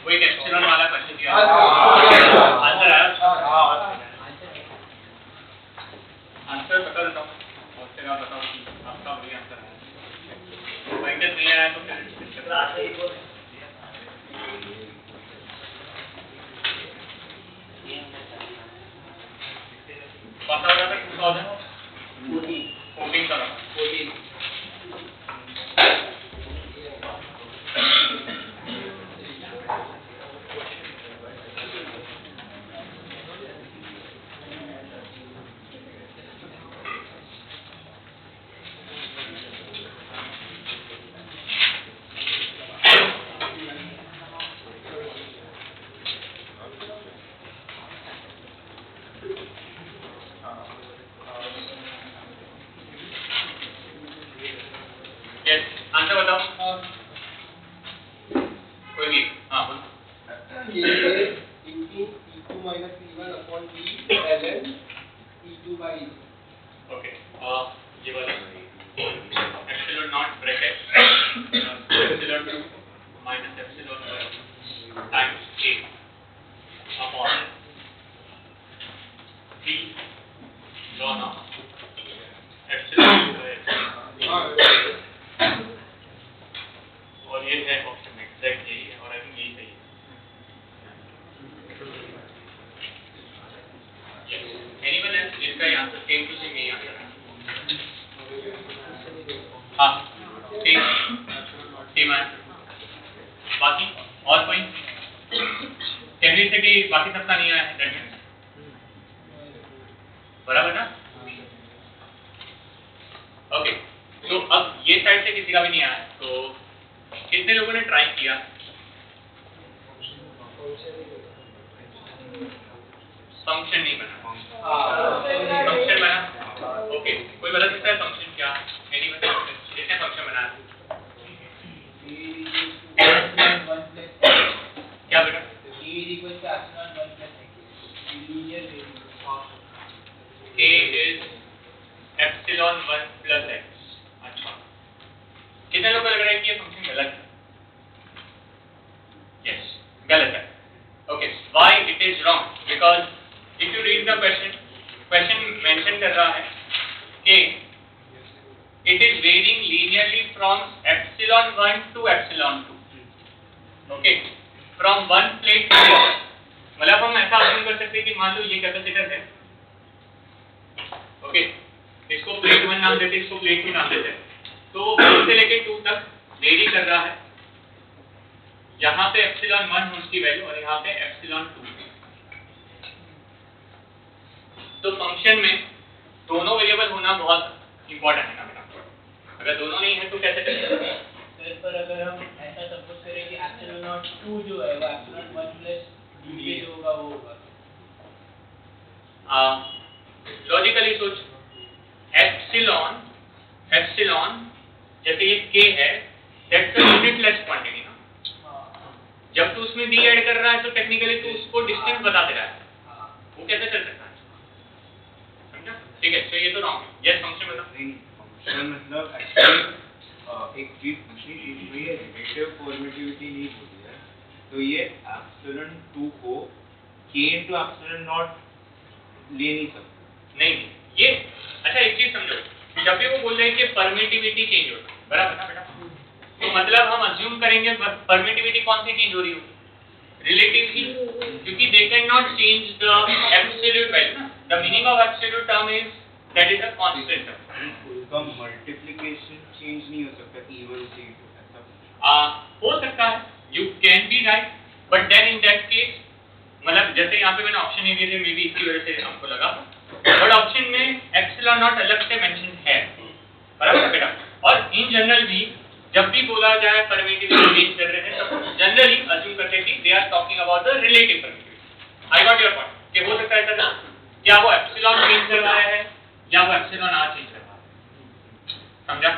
कोई एप्सिलॉन वाला क्वेश्चन दिया आंसर आया? आंसर बता देता हूँ और फिर आप बताओ कि आपका वही आंसर है। वेंकट नहीं आया तो फिर कौन सा होगा? 2014 का 14। आंसर बताओ कोई भी। हाँ बोलो। ओके ये वाला epsilon not bracket epsilon 2 minus epsilon 1 times a upon 3 ln of epsilon और ये है ऑप्शन एग्जैक्ट यही है और आई थिंक यही सही है। एनीवन एल्स इसका ही आंसर सेम टू सेम यही आंसर है। हाँ सेम आंसर। बाकी और कोई कैंडिडेट से कि बाकी सबका नहीं आया है दैट मींस बराबर ना? ओके तो अब ये साइड से किसी का भी नहीं आया तो कितने लोगों ने ट्राई किया? फंक्शन नहीं बना। फंक्शन बना। ओके कोई बता सकता है फंक्शन क्या? एनीवन किसने फंक्शन बनाया? क्या बेटा? a is epsilon 1 plus x। अच्छा कितने लोगों को लग रहा है कि ये फंक्शन गलत है? यस गलत है। Okay why it is wrong? Because if you read the question mention कर रहा है कि it is varying linearly from epsilon 1 to epsilon 2। Okay from one plate to other. मतलब हम ऐसा अज्यूम कर सकते हैं कि मान लो ये कैपेसिटर है। ओके इसको प्लेट 1 नाम देते हैं, इसको प्लेट 2 नाम देते हैं। तो 1 से लेके 2 तक वेरी कर रहा है। यहाँ पे एप्सिलॉन 1 है उसकी वैल्यू और यहाँ पे एप्सिलॉन 2। तो फंक्शन में दोनों वेरिएबल होना बहुत इंपॉर्टेंट है ना बेटा। अगर दोनों नहीं है तो कैसे चलेगा? तो इस पर अगर हम ऐसा सपोज करें कि एप्सिलॉन 2 जो है वो एप्सिलॉन 1 प्लस ये जो होगा वो होगा। लॉजिकली सोच एप्सिलॉन जैसे ये k है दैट्स अ यूनिटलेस क्वांटिटी ना। जब तू उसमें d ऐड कर रहा है तो टेक्निकली तू उसको डिस्टेंस बता दे रहा है। वो कैसे चल सकता है? समझा? ठीक है तो ये तो रॉन्ग है। यस फंक्शन बता। नहीं फंक्शन मतलब एक्चुअली एक चीज पूछनी थी तो ये रिलेटिव परमिटिविटी नहीं होती है। तो ये एप्सिलॉन 2 को k into एप्सिलॉन नॉट ले नहीं सकते। नहीं ये अच्छा एक चीज समझो जब भी वो बोल रहे हैं कि परमिटिविटी चेंज होता है बराबर ना बेटा? तो मतलब हम अज्यूम करेंगे परमिटिविटी कौन सी चेंज हो रही होगी? रिलेटिव ही, क्योंकि they can not change the absolute value ना। The meaning of absolute term is that is a constant term. उसका मल्टीप्लिकेशन चेंज नहीं हो सकता इवन से ऐसा हो सकता है you can be right but then in that case मतलब जैसे यहाँ पे मैंने ऑप्शन नहीं दिए थे मे बी इसकी वजह से हमको लगा बट ऑप्शन में एप्सिलॉन नॉट अलग से मेंशन है बराबर बेटा। और इन जनरल भी जब भी बोला जाए परमिटिविटी चेंज कर रहे हैं तो जनरली अज्यूम करते हैं कि they are talking about the relative permittivity. I got your point कि हो सकता है ऐसा क्या वो एप्सिलॉन चेंज कर रहा है या वो एप्सिलॉन आर चेंज कर रहा है। समझा?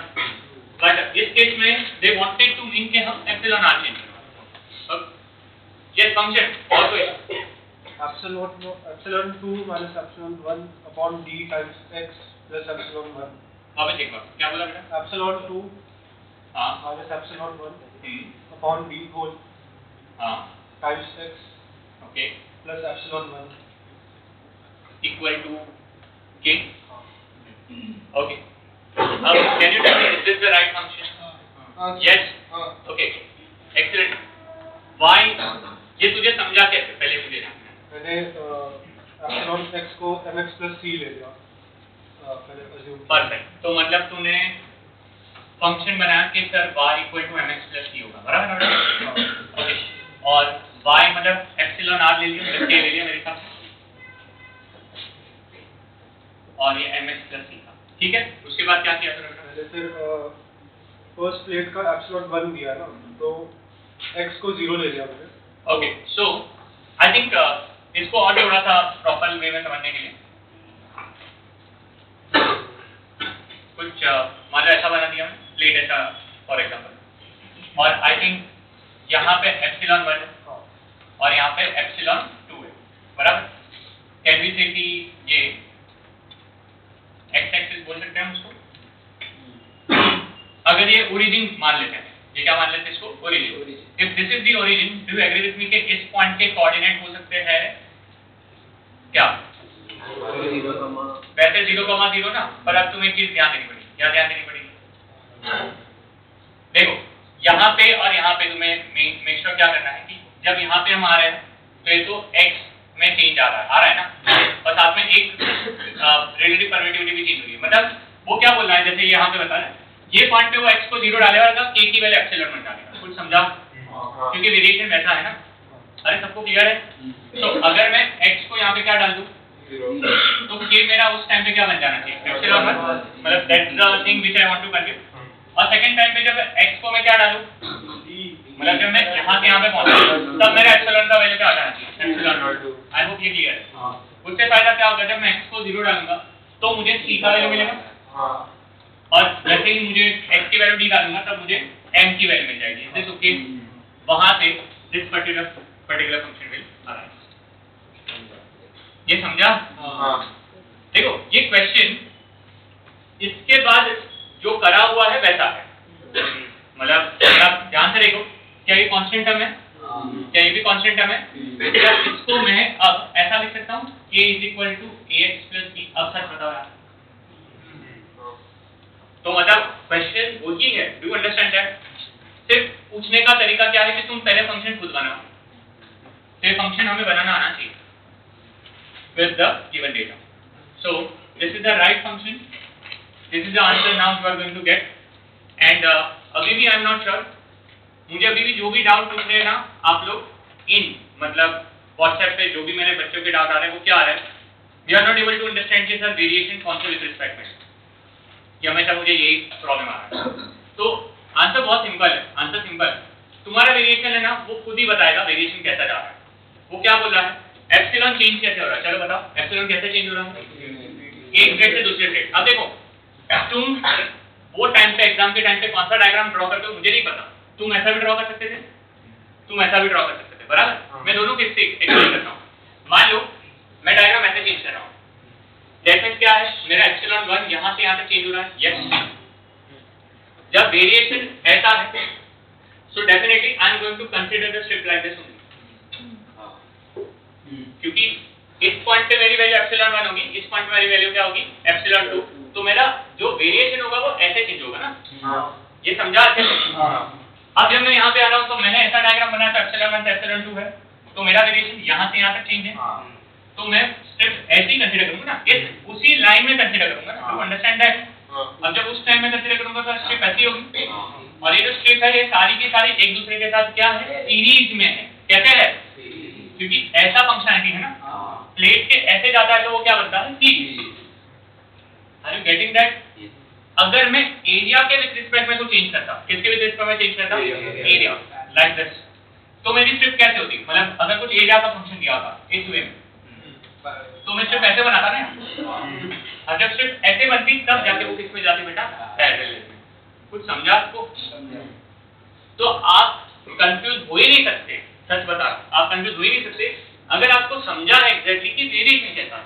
बट इस केस में दे वांटेड टू मीन कि हम एप्सिलॉन आर चेंज कर रहे हैं। यस फंक्शन और कोई epsilon 2 minus epsilon 1 upon d times x plus epsilon 1. वापस एक बार क्या बोला बेटा? Epsilon 2 हाँ minus epsilon 1 upon d whole हाँ times x okay plus epsilon 1. Equal to k okay अब can you tell me is this the right function? Yes okay excellent. Why ये तुझे समझा कैसे पहले मुझे जानना है. मैंने epsilon x को mx plus c ले लिया पहले assume. परफेक्ट. तो मतलब तूने फंक्शन बनाया कि sir y equal to mx plus c होगा बराबर है. ओके और y मतलब एप्सिलॉन r ले लिया मतलब k ले लिया मेरे हिसाब से और ये mx प्लस c था. ठीक है उसके बाद क्या किया तूने? पहले फिर फर्स्ट प्लेट का epsilon 1 दिया ना तो x को 0 ले लिया मैंने. ओके सो आई थिंक इसको और थोड़ा सा प्रॉपर वे में समझने के लिए कुछ मान लो ऐसा बना दिया मैंने प्लेट ऐसा फॉर एग्जांपल और आई थिंक यहाँ पे एप्सिलॉन 1 है और यहाँ पे एप्सिलॉन 2 है बराबर. कैन वी से कि ये एक्स एक्सिस बोल सकते हैं हम उसको. अगर ये ओरिजिन मान लेते हैं ये क्या मान लेते हैं इसको origin. If this is the origin do you agree with me कि इस पॉइंट के कोऑर्डिनेट हो सकते हैं क्या? वैसे 0,0 ना पर अब तुम्हें एक चीज ध्यान देनी पड़ेगी. क्या ध्यान देनी पड़ेगी? देखो यहाँ पे और यहाँ पे तुम्हें मेक श्योर क्या करना है कि जब यहाँ पे हम आ रहे हैं तो ये तो x में चेंज आ रहा है ना और साथ में एक रिलेटिव परमिटिविटी भी चेंज हो रही है. मतलब वो क्या बोल रहा है जैसे यहाँ पे बता रहा है ये पॉइंट पे वो x को 0 डालेगा और k की वैल्यू एप्सिलॉन बन जाएगा. कुछ समझा? क्योंकि वेरिएशन वैसा है ना. अरे सबको क्लियर है? तो अगर मैं x को यहाँ पे क्या डाल दूं तो k मेरा उस टाइम पे क्या बन जाना चाहिए एप्सिलॉन 1. मतलब that's the thing which I want to convey. और सेकंड टाइम पे जब x को मैं क्या डालूं मतलब जब मैं यहाँ से यहाँ पे पहुंचा तब मेरा एप्सिलॉन का वैल्यू क्या आ जाना चाहिए एप्सिलॉन 2. आई होप ये क्लियर है. उससे फायदा क्या होगा जब मैं x को 0 डालूंगा तो मुझे c का वैल्यू मिलेगा और जैसे ही मुझे x की वैल्यू d डालूंगा तब मुझे m की वैल्यू मिल जाएगी. This okay. वहां से this particular function will arise. ये समझा? देखो ये क्वेश्चन इसके बाद जो करा हुआ है वैसा है. मतलब आप ध्यान से देखो क्या ये कांस्टेंट टर्म है? क्या ये भी कांस्टेंट टर्म है? क्या इसको मैं अब ऐसा लिख सकता हूँ k ax b. अब सच बताओ यार. तो मतलब क्वेश्चन वही है. Do you understand that? सिर्फ पूछने का तरीका क्या है कि तुम पहले फंक्शन खुद बनाओ. तो ये फंक्शन हमें बनाना आना चाहिए with the given data. So this is the right function. This is the answer now you are going to get. And अभी भी I am not sure. मुझे अभी भी जो भी डाउट पूछ रहे हैं ना आप लोग इन मतलब WhatsApp पे जो भी मेरे बच्चों के डाउट आ रहे हैं वो क्या आ रहे हैं? We are not able to understand कि सर वेरिएशन कौन से विद रिस्पेक्ट में कि हमेशा मुझे यही प्रॉब्लम आ रहा है. तो आंसर बहुत सिंपल है. Answer simple. तुम्हारा वेरिएशन है ना वो खुद ही बताएगा वेरिएशन कैसा जा रहा है. वो क्या बोल रहा है एप्सिलॉन चेंज कैसे हो रहा है. चलो बताओ एप्सिलॉन कैसे चेंज हो रहा है एक ग्रेड से दूसरे ग्रेड. अब देखो तुम वो टाइम पे एग्जाम के टाइम पे कौन सा डायग्राम ड्रॉ करते हो मुझे नहीं पता. तुम ऐसा भी ड्रॉ कर सकते थे तुम ऐसा भी ड्रॉ कर सकते थे बराबर. मैं दोनों किससे एक्सप्लेन करता हूँ. मान लो मैं डायग्राम ऐसे चेंज कर रहा हूँ. दैट मींस क्या है मेरा एप्सिलॉन 1 यहाँ से यहाँ तक चेंज हो रहा है. यस जब वेरिएशन ऐसा है so definitely I am going to consider the strip like this only. क्योंकि इस पॉइंट पे मेरी वैल्यू एप्सिलॉन 1 होगी इस पॉइंट पे मेरी वैल्यू क्या होगी एप्सिलॉन 2. तो मेरा जो वेरिएशन होगा वो ऐसे चेंज होगा ना. ये समझा अच्छे से? अब जब मैं यहाँ पे आ रहा हूँ तो मैंने ऐसा डायग्राम बनाया था एप्सिलॉन 1 से एप्सिलॉन 2 है तो मेरा वेरिएशन यहाँ से यहाँ तक चेंज है. तो मैं स्ट्रिप ऐसे ही कंसीडर करूंगा ना इस उसी लाइन में कंसीडर करूंगा ना. To understand that. अब जब उस टाइम में कंसीडर करूंगा तो स्ट्रिप ऐसी होगी और ये जो स्ट्रिप है ये सारी की सारी एक दूसरे के साथ क्या है सीरीज में है. कैसे है? क्योंकि ऐसा फंक्शनैलिटी है ना प्लेट के ऐसे जाता है तो वो क्या बनता है series. Are you getting that? अगर मैं एरिया के विद रिस्पेक्ट में को चेंज करता किसके विद रिस्पेक्ट में चेंज करता एरिया लाइक दिस तो मेरी स्ट्रिप कैसे होती. मतलब अगर कुछ एरिया का फंक्शन दिया होता इस वे में तो मैं स्ट्रिप ऐसे बनाता ना. अब जब स्ट्रिप ऐसे बनती तब जाके वो किस में जाती बेटा पैरेलल में. कुछ समझा आपको? तो आप कंफ्यूज हो ही नहीं सकते. सच बता आप कंफ्यूज हो ही नहीं सकते अगर आपको समझा है एग्जैक्टली कि वेरिएशन कैसा है,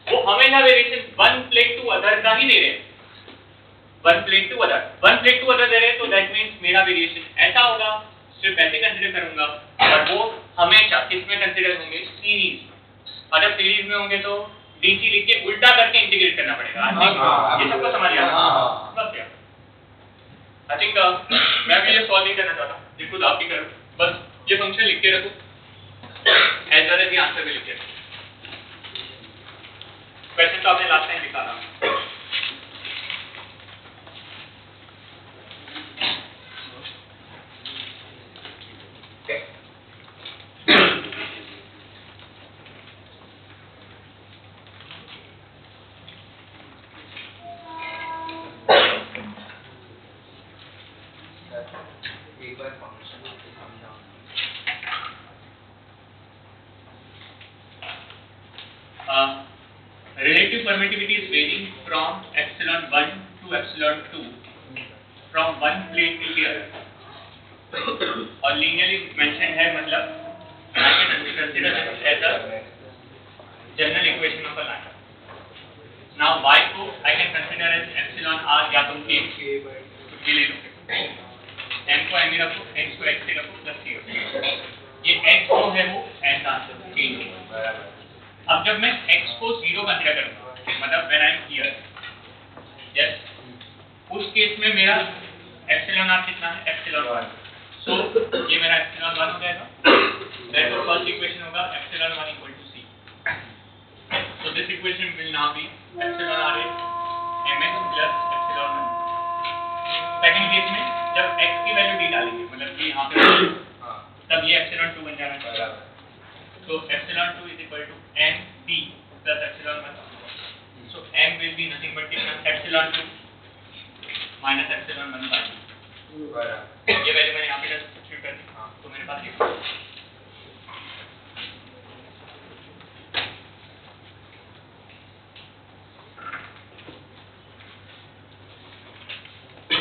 वो हमेशा variation one plate to other का ही दे रहे हैं, वन प्लेट टू अदर दे रहे हैं, तो दैट मीन्स मेरा वेरिएशन ऐसा होगा, सिर्फ ऐसे कंसीडर करूंगा, और वो हमेशा किसमें कंसीडर होंगे, सीरीज। अगर सीरीज में होंगे तो डीसी लिख के उल्टा करके इंटीग्रेट करना पड़ेगा। ये सबको समझ आ रहा है? बस यार, आई थिंक मैं भी ये सॉल्व नहीं करना चाहता, ये खुद आप ही करो, बस ये फंक्शन लिख के रखो, एज वेल एज ये आंसर भी लिख के रखो। क्वेश्चन तो आपने लास्ट टाइम लिखा था। एक बार फंक्शन समझाओ। Relative permittivity is varying from epsilon 1 to epsilon 2 from one plate to the other, और linearly mentioned है, मतलब I can consider this as a general equation of a line. Now y को I can consider as epsilon r, या तुम k कुछ भी ले लो, m को m ही रखो, x को x से रखो, प्लस c रखो, ये x को है वो n का आंसर चेंज। अब जब मैं x को 0 कंसीडर करूंगा, मतलब when I am here, yes, उस केस में मेरा एप्सिलॉन r कितना है, एप्सिलॉन 1, सो ये मेरा एप्सिलॉन 1 हो जाएगा, देयरफॉर फर्स्ट इक्वेशन होगा epsilon 1 equal to c, so this equation will now be epsilon r is mx plus epsilon 1। Second case में जब x की वैल्यू d डालेंगे, मतलब कि यहां पे तब ये एप्सिलॉन 2 बन जाएगा, so epsilon 2 is equal to mp plus epsilon 1, so m will be nothing but epsilon 2 minus epsilon 1 by 2, ये वैल्यू मैंने यहाँ पे सब्स्टिट्यूट कर दी, तो मेरे पास ये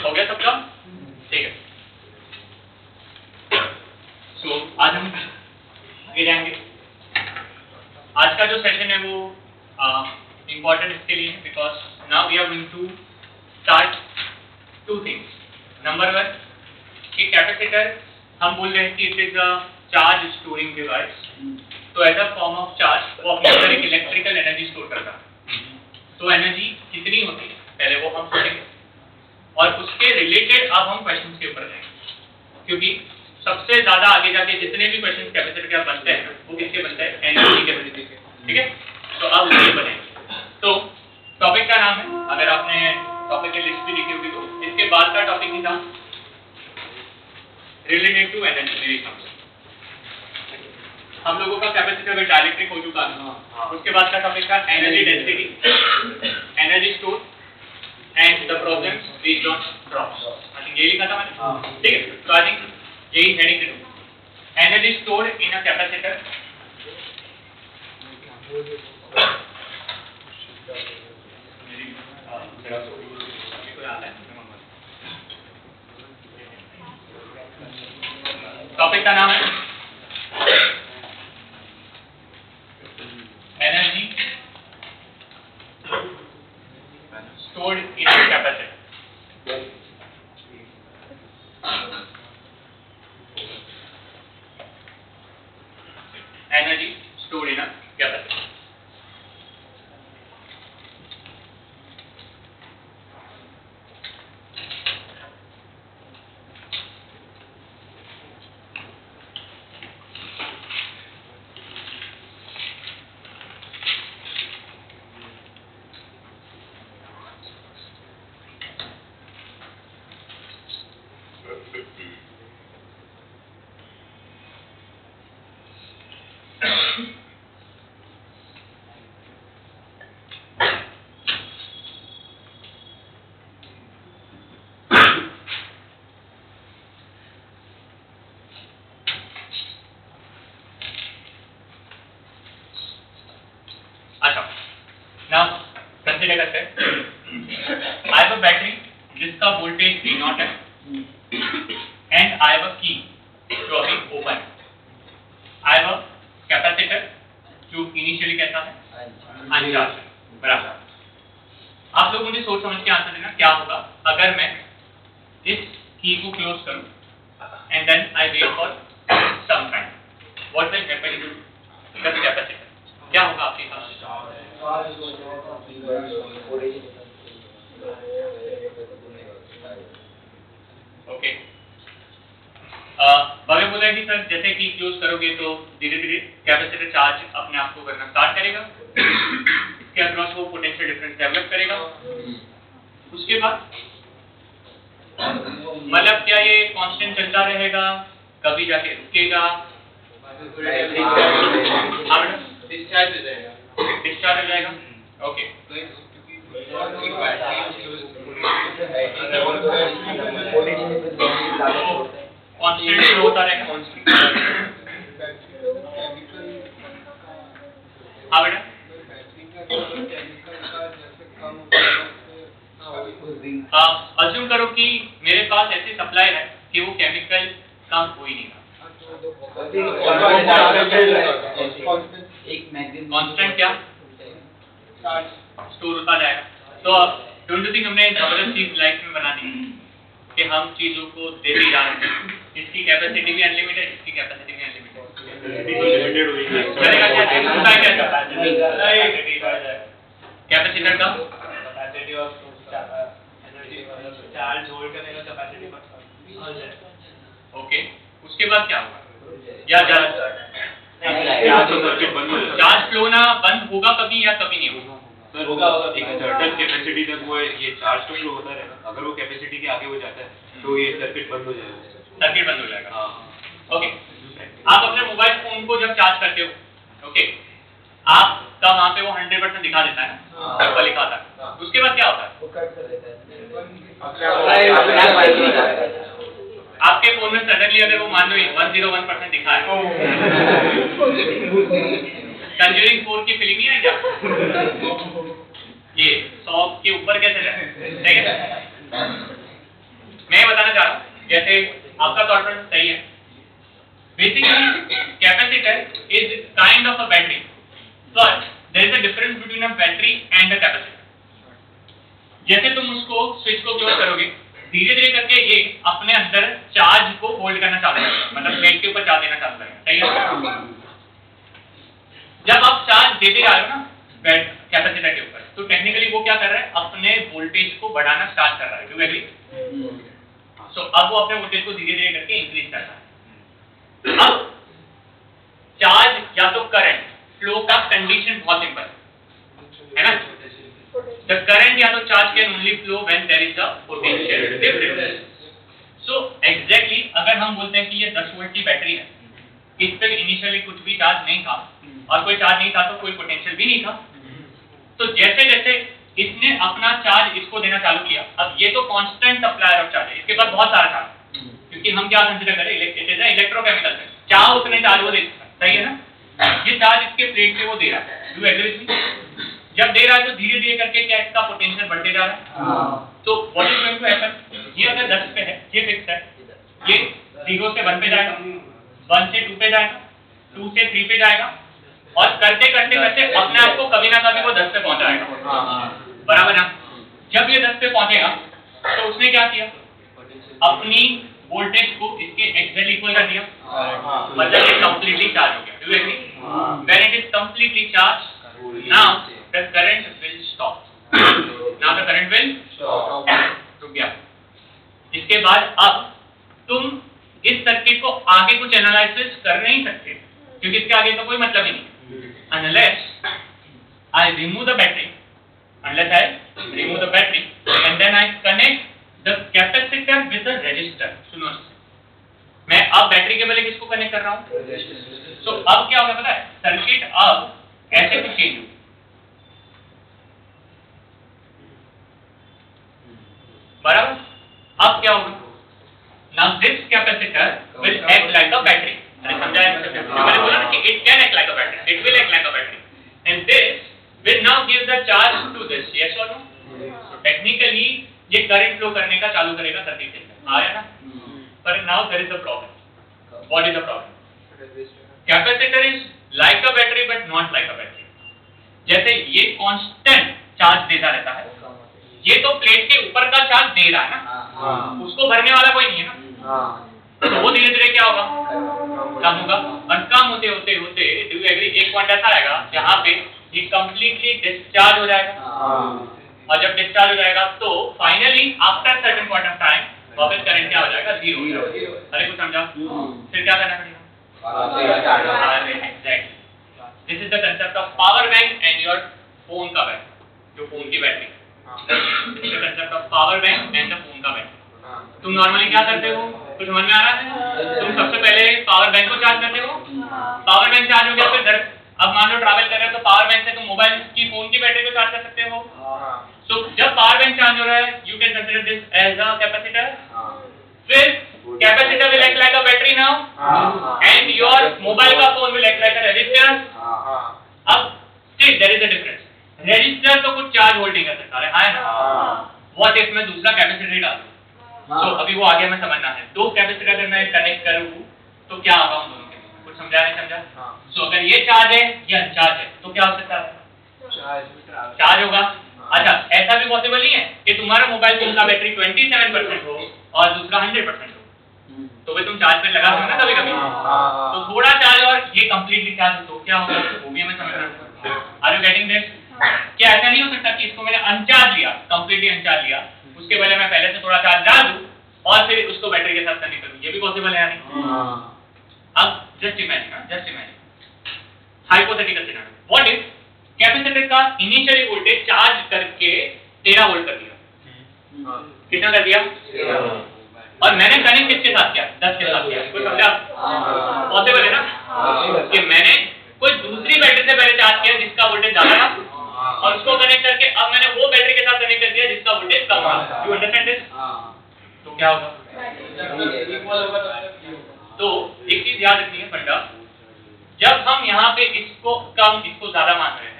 हो गया सबका, ठीक है। so आज हम आगे जाएंगे। आज का जो सेशन है वो इम्पोर्टेंट इसके लिए है, because now we are going to start two things. Number 1, कि कैपेसिटर हम बोल रहे हैं कि it is a charge storing device, तो as a form of charge वो अपने अंदर एक इलेक्ट्रिकल एनर्जी स्टोर करता है। तो एनर्जी कितनी होती है पहले वो हम समझेंगे, और उसके रिलेटेड अब हम क्वेश्चंस के ऊपर जाएंगे, क्योंकि सबसे ज्यादा आगे जाके जितने भी क्वेश्चन कैपेसिटर के बनते हैं वो किसके बनते हैं, एनर्जी के बनते हैं, ठीक है। तो अब ये बनेंगे। तो टॉपिक का नाम है, अगर आपने टॉपिक की लिस्ट भी देखी होगी तो इसके बाद का टॉपिक ही था रिलेटेड टू एनर्जी रिलेशंस। हम लोगों का कैपेसिटर में डायलेक्ट्रिक हो चुका है, उसके बाद का टॉपिक था energy density, energy store and the problems based on drops. I think यही लिखा था मैंने, ठीक है। तो आई थिंक यही हेडिंग है, energy stored in a capacitor, topic का नाम है energy stored in a capacitor. Energy stored in a capacitor. Now consider करते हैं, I have a battery जिसका वोल्टेज V0 है and I have a key जो अभी ओपन है। I have a capacitor जो इनिशियली कैसा है अनचार्ज है, बराबर। आप लोग मुझे सोच समझ के आंसर देना क्या होगा अगर मैं इस की को क्लोज करूं and then I wait for some time, what will happen to the capacitor, क्या होगा आपके हिसाब से? ओके, भव्य बोला है कि सर जैसे कि क्लोज करोगे तो धीरे धीरे कैपेसिटर चार्ज अपने आप को करना स्टार्ट करेगा, इसके अक्रॉस वो पोटेंशियल डिफरेंस डेवलप करेगा, उसके बाद मतलब क्या ये कांस्टेंट चलता रहेगा, कभी जाके रुकेगा? डिस्चार्ज हो जाएगा। डिस्चार्ज हो जाएगा, ओके। कांस्टेंट फ्लो होता रहेगा। हाँ बेटा, अज्यूम करो कि मेरे पास ऐसी सप्लाई है कि वो केमिकल कम हो ही नहीं रहा। कांस्टेंट क्या स्टोर होता जाएगा। तो डोंट यू थिंक हमने जबरदस्त चीज लाइफ में बना दी कि हम चीजों को देते जा रहे हैं, इसकी कैपेसिटी भी अनलिमिटेड, इसकी कैपेसिटी भी अनलिमिटेड। चलेगा क्या? कैपेसिटर का capacity of energy charge hold करने का कैपेसिटी बढ़ता। ओके, उसके बाद क्या होगा? या चार्ज फ्लो ना बंद होगा कभी या कभी नहीं होगा? सर होगा, एक सर्टेन कैपेसिटी तक वो ये चार्ज तो फ्लो होता रहेगा, अगर वो कैपेसिटी के आगे हो जाता है तो ये सर्किट बंद हो जाएगा। सर्किट बंद हो जाएगा, हाँ। ओके। आप अपने मोबाइल फोन को जब चार्ज करते हो, ओके, आपका वहाँ पे वो 100% दिखा देता है ना, ऊपर लिखा होता है, उसके बाद क्या होता है? आपके फोन में सडनली अगर वो मान लो 101% दिखा है, कंजूरिंग 4 की फिल्म ही है क्या? ये 100 के ऊपर कैसे जाए? ठीक है, मैं बताना चाह रहा हूँ, जैसे आपका थॉट प्रोसेस सही है। Basically capacitor is kind of a battery, but there is a difference between a battery and a capacitor. जैसे तुम उसको स्विच को क्लोज करोगे, धीरे धीरे करके ये अपने अंदर चार्ज को होल्ड करना चालू करेगा, मतलब प्लेट के ऊपर चार्ज देना चालू करेगा, सही है? जब आप चार्ज देते जा रहे हो ना कैपेसिटर के ऊपर, तो टेक्निकली वो क्या कर रहा है? अपने वोल्टेज को बढ़ाना स्टार्ट कर रहा है, डू यू एग्री? सो अब वो अपने वोल्टेज को धीरे धीरे करके इंक्रीज कर रहा है। अब चार्ज या तो करंट फ्लो का कंडीशन बहुत सिंपल है ना, द करंट या तो charge can only flow when there is a potential difference. So exactly अगर हम बोलते हैं कि ये 10 वोल्ट की बैटरी है, इस पे इनिशियली कुछ भी चार्ज नहीं था और कोई चार्ज नहीं था तो कोई पोटेंशियल भी नहीं था, तो जैसे जैसे इसने अपना चार्ज इसको देना चालू किया, अब ये तो कांस्टेंट सप्लायर ऑफ चार्ज है, इसके बाद बहुत सारा चार्ज, क्योंकि हम क्या कंसीडर करें, इलेक्ट्रोकेमिकल से चाहे उतने चार्ज वो दे सकता है, सही है ना? ये चार्ज इसके प्लेट पे वो दे रहा है, डू एग्री विद मी? जब दे रहा है तो धीरे धीरे करके क्या इसका पोटेंशियल बढ़ते जा रहा है। तो what is going to happen? ये अगर 10 पे है, ये फिक्स है, ये 0 से 1 पे जाएगा, 1 से 2 पे जाएगा, 2 से 3 पे जाएगा, और करते करते करते अपने आप को कभी ना कभी वो 10 पे पहुंचाएगा, बराबर ना? जब ये 10 पे पहुंचेगा तो उसने क्या किया? अपनी वोल्टेज को इसके एक्सेल इक्वल कर दिया, मतलब ये कंप्लीटली चार्ज हो गया, do you agree? When it is completely charge, now the current will stop, now the current will stop, रुक गया। इसके बाद अब तुम इस सर्किट को आगे कुछ एनालिसिस कर नहीं सकते, क्योंकि इसके आगे तो कोई मतलब ही नहीं, unless I remove the battery, and then I connect the capacitor with the resistor. सुनो, मैं अब बैटरी के बजाय किसको कनेक्ट कर रहा हूँ? So अब क्या होगा पता है? सर्किट अब ऐसे कुछ चेंज होगा, बराबर? अब क्या होगा? Now this capacitor will act like a battery. अरे समझा है? मैंने बोला ना कि it can act like a battery. It will act like a battery. And this will now give the charge to this. Yes or no? So technically ये current flow करने का चालू करेगा सर्किट के अंदर, आया ना? पर now there is a problem. What is the problem? Capacitor is like a battery but not like a battery. जैसे ये कांस्टेंट चार्ज देता रहता है, ये तो प्लेट के ऊपर का चार्ज दे रहा है ना, उसको भरने वाला कोई नहीं है ना, तो वो धीरे धीरे क्या होगा, कम होगा। और कम होते होते होते डू यू एग्री, एक पॉइंट ऐसा आएगा जहाँ पे ये कंप्लीटली डिस्चार्ज हो जाएगा, और जब डिस्चार्ज हो जाएगा तो finally after certain point of time वापस करंट क्या हो जाएगा, जीरो। अरे कुछ समझा? फिर क्या करना पड़ेगा? Exactly, this is the concept of power bank and your phone का बैंक, जो फोन की battery, this is the concept of power bank and the phone का बैंक। तुम नॉर्मली क्या करते हो, कुछ समझ में आ रहा है? तुम सबसे पहले पावर बैंक को चार्ज करते हो, पावर बैंक चार्ज हो गया, फिर घर, अब मान लो ट्रैवल कर रहे हो तो पावर बैंक से तुम मोबाइल की फोन की बैटरी को चार्ज कर सकते हो। सो जब पावर बैंक चार्ज हो रहा है, you can consider this as a capacitor. फिर capacitor will act like a battery now, and your mobile का phone will act like a resistor. अब still there is a difference, resistor तो कुछ charge hold नहीं कर सकता है ना, व्हाट इफ मैं दूसरा कैपेसिटर डाल दूं? तो अभी वो आगे हमें समझना है। दो कैपेसिटर अगर मैं कनेक्ट करूं तो क्या होगा उन दोनों के बीच, कुछ समझा नहीं समझा? सो अगर ये चार्ज है, ये अनचार्ज है, तो क्या हो सकता है, चार्ज होगा। अच्छा, ऐसा भी पॉसिबल नहीं है कि तुम्हारा मोबाइल फोन का बैटरी 27% हो और दूसरा 100% हो, तो वे तुम चार्ज पे लगा दो ना कभी कभी, तो थोड़ा चार्ज और ये कंप्लीटली चार्ज हो तो क्या होगा, वो भी हमें समझना है। Are you getting this? क्या ऐसा नहीं हो सकता कि इसको मैंने अनचार्ज लिया, कंप्लीटली अनचार्ज लिया, उसके पहले मैं पहले से थोड़ा चार्ज डाल दूं और फिर उसको बैटरी के साथ कनेक्ट करूं, ये भी पॉसिबल है या नहीं? अब just imagine hypothetical scenario, what if capacitor का इनिशियली वोल्टेज चार्ज करके 13 वोल्ट कर दिया, कितना कर दिया, और मैंने कनेक्ट किसके साथ किया, 10 के साथ किया, कोई समझा? पॉसिबल है ना कि मैंने कोई दूसरी बैटरी से पहले चार्ज किया जिसका वोल्टेज ज्यादा था, और उसको कनेक्ट करके अब मैंने वो बैटरी के साथ कनेक्ट कर दिया जिसका वोल्टेज कम था। You understand this? तो क्या होगा? तो एक चीज याद रखनी है फंडा, जब हम यहाँ पे इसको कम इसको ज्यादा मान रहे हैं,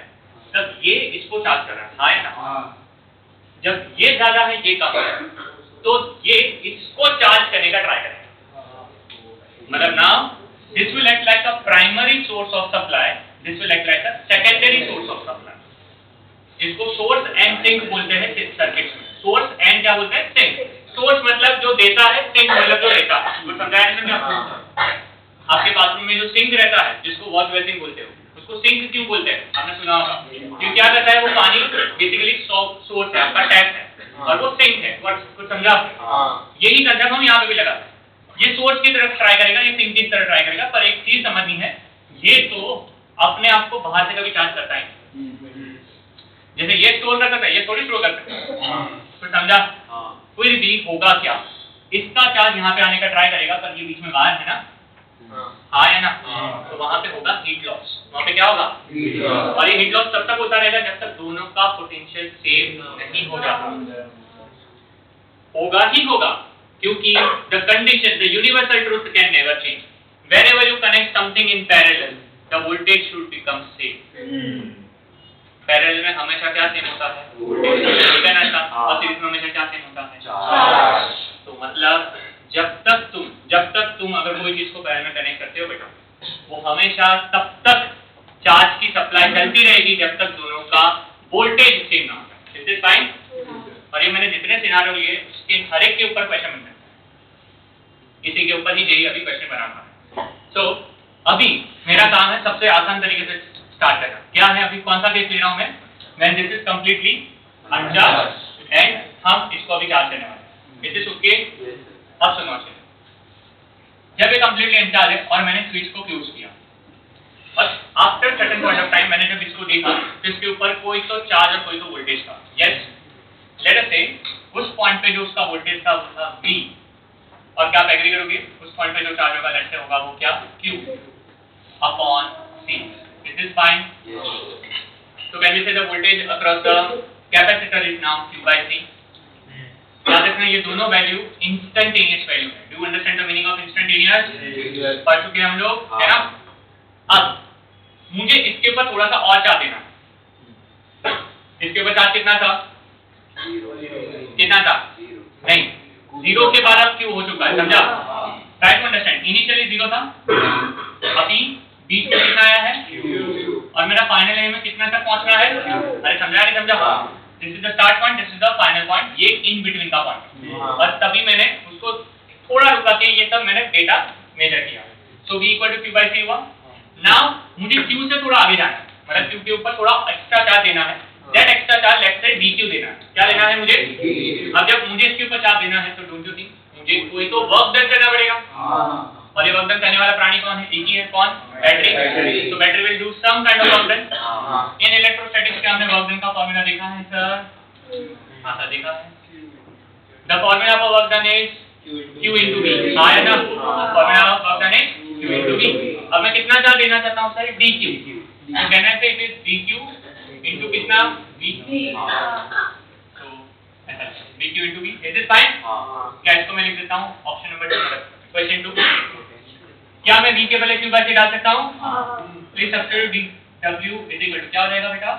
तब ये इसको चार्ज कर रहा है ना, जब ये ज्यादा है ये कम है, तो ये इसको चार्ज करने का ट्राई करेगा। मतलब now this will act like a primary source of supply, this will act like a secondary source of supply. इसको सोर्स एंड सिंक बोलते हैं सर्किट्स में। सोर्स एंड क्या बोलते हैं, सिंक। सोर्स मतलब जो देता है, सिंक मतलब जो लेता है। कुछ समझाया नहीं समझा? आपके बाथरूम में जो सिंक रहता है, जिसको वॉश बेसिन बोलते हो, उसको सिंक क्यों बोलते हैं, आपने सुना होगा। क्योंकि क्या करता है, वो पानी बेसिकली सोर्स है, आपका टैप है, और वो सिंक है। कुछ समझा? यही कंसेप्ट हम यहाँ पे भी लगाते हैं। ये सोर्स की तरफ ट्राई करेगा, ये सिंक की तरफ ट्राई करेगा, पर एक चीज समझनी है, ये तो अपने आप को बाहर से कभी चार्ज करता है। जैसे ये स्टोर कर सकता है, ये थोड़ी स्टोर कर सकता है। कुछ समझा? फिर भी होगा क्या, इसका चार्ज यहाँ पे आने का ट्राई करेगा, पर ये बीच में वायर है ना, हाँ है ना, तो वहां पे होगा हीट लॉस। वहां पे क्या होगा, और ये हीट लॉस तब तक होता रहेगा जब तक दोनों का पोटेंशियल सेम नहीं हो जाता। होगा ही होगा, क्योंकि the condition, the universal truth can never change. Wherever you connect something in parallel, the voltage should become same. Parallel में हमेशा क्या सेम होता है, वोल्टेज, और सीरीज में हमेशा क्या सेम होता है। तो मतलब जब तक तुम अगर कोई चीज को पैरेलल में कनेक्ट करते हो बेटा, वो हमेशा तब तक चार्ज की सप्लाई चलती रहेगी जब तक दोनों का वोल्टेज सेम ना हो। Is this fine? और ये मैंने जितने सिनारियो लिए उसके हर एक के ऊपर क्वेश्चन बनता है, इसी के ऊपर ही यही अभी क्वेश्चन बना रहा है। सो अभी मेरा काम है सबसे आसान तरीके से स्टार्ट करना। क्या है, अभी कौन सा केस ले रहा हूं मैं, when this is completely अनचार्ज and हम इसको अभी चार्ज करने वाले हैं। Is this okay? अब सुनो, जब ये कंप्लीटली अनचार्ज है और मैंने स्विच को क्लोज किया, और after certain point of time मैंने जब इसको देखा तो इसके ऊपर कोई तो चार्ज और कोई तो वोल्टेज था। यस, लेट अस से उस पॉइंट पे जो उसका वोल्टेज था वो था V, और क्या आप एग्री करोगे, उस पॉइंट पे जो चार्ज होगा लेट से होगा वो क्या, Q upon C। Is this fine? So can we say the voltage across the capacitor is now Q by C? याद रखना ये दोनों वैल्यू इंस्टेंटेनियस वैल्यू है। Do you understand the meaning of instantaneous? पढ़ चुके हम लोग, है ना? अब मुझे इसके ऊपर थोड़ा सा और चार्ज देना। इसके ऊपर चार्ज कितना था? कितना था? नहीं, 0 के बाद अब Q हो चुका है, समझा? Try to understand. इनिशियली 0 था, अभी बीच में कितना आया है और मेरा फाइनल एम में कितना तक पहुंचना है, अरे समझा नहीं समझा, this is the start point, this is the final point, ये इन बिटवीन का पॉइंट, और तभी मैंने उसको थोड़ा रुका के ये सब मैंने डेटा मेजर किया। So v equal to q by 3 हुआ। नाउ मुझे q से थोड़ा आगे जाना है, मतलब q के ऊपर थोड़ा एक्स्ट्रा चार्ज देना है, that extra charge let's say dq देना है। क्या लेना है मुझे? अब जब मुझे इसके ऊपर चार्ज देना है तो डोंट यू थिंक मुझे कोई तो वर्क डन करना पड़ेगा, और ये वर्क डन करने वाला प्राणी कौन है? एक ही है, कौन? बैटरी। तो battery will do some kind of work done. इन इलेक्ट्रोस्टैटिक्स के हमने वर्क डन का फार्मूला देखा है सर, हाँ सर देखा है। The formula for work done is q into v, है ना? Formula of work done is q into v। अब मैं कितना चार्ज देना चाहता हूँ सर? dq। तो कहना है इट इज dq into कितना? v। तो dq into v, is it fine? क्या इसको मैं लिख देता हूँ ऑप्शन नंबर 2, क्वेश्चन 2। क्या मैं v के बजाय q बाई 3 डाल सकता हूँ? Please substitute w is equal to क्या हो जाएगा बेटा?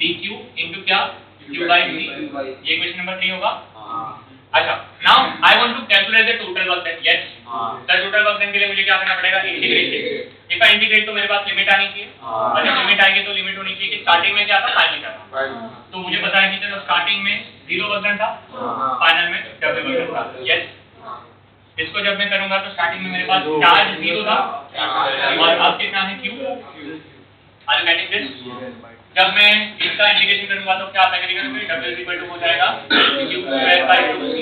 dq into क्या? q by 3। ये क्वेश्चन नंबर 3 होगा। अच्छा, now I want to calculate the total work done. Yes sir, total work done के लिए मुझे क्या करना पड़ेगा? इंटीग्रेशन। इफ आई इंटीग्रेट तो मेरे पास लिमिट आनी चाहिए, और जब लिमिट आएगी तो लिमिट होनी चाहिए कि स्टार्टिंग में क्या था, फाइनल क्या था। तो मुझे पता है कि चलो स्टार्टिंग में 0 वर्क डन था, फाइनल में w वर्क डन था। यस, इसको जब मैं करूंगा तो स्टार्टिंग में मेरे पास चार्ज 0 था और अब कितना है q। Are you getting this? जब मैं इसका इंटीग्रेशन करूंगा तो क्या मैकेनिकल में w इक्वल टू हो जाएगा q स्क्वायर बाय 2c।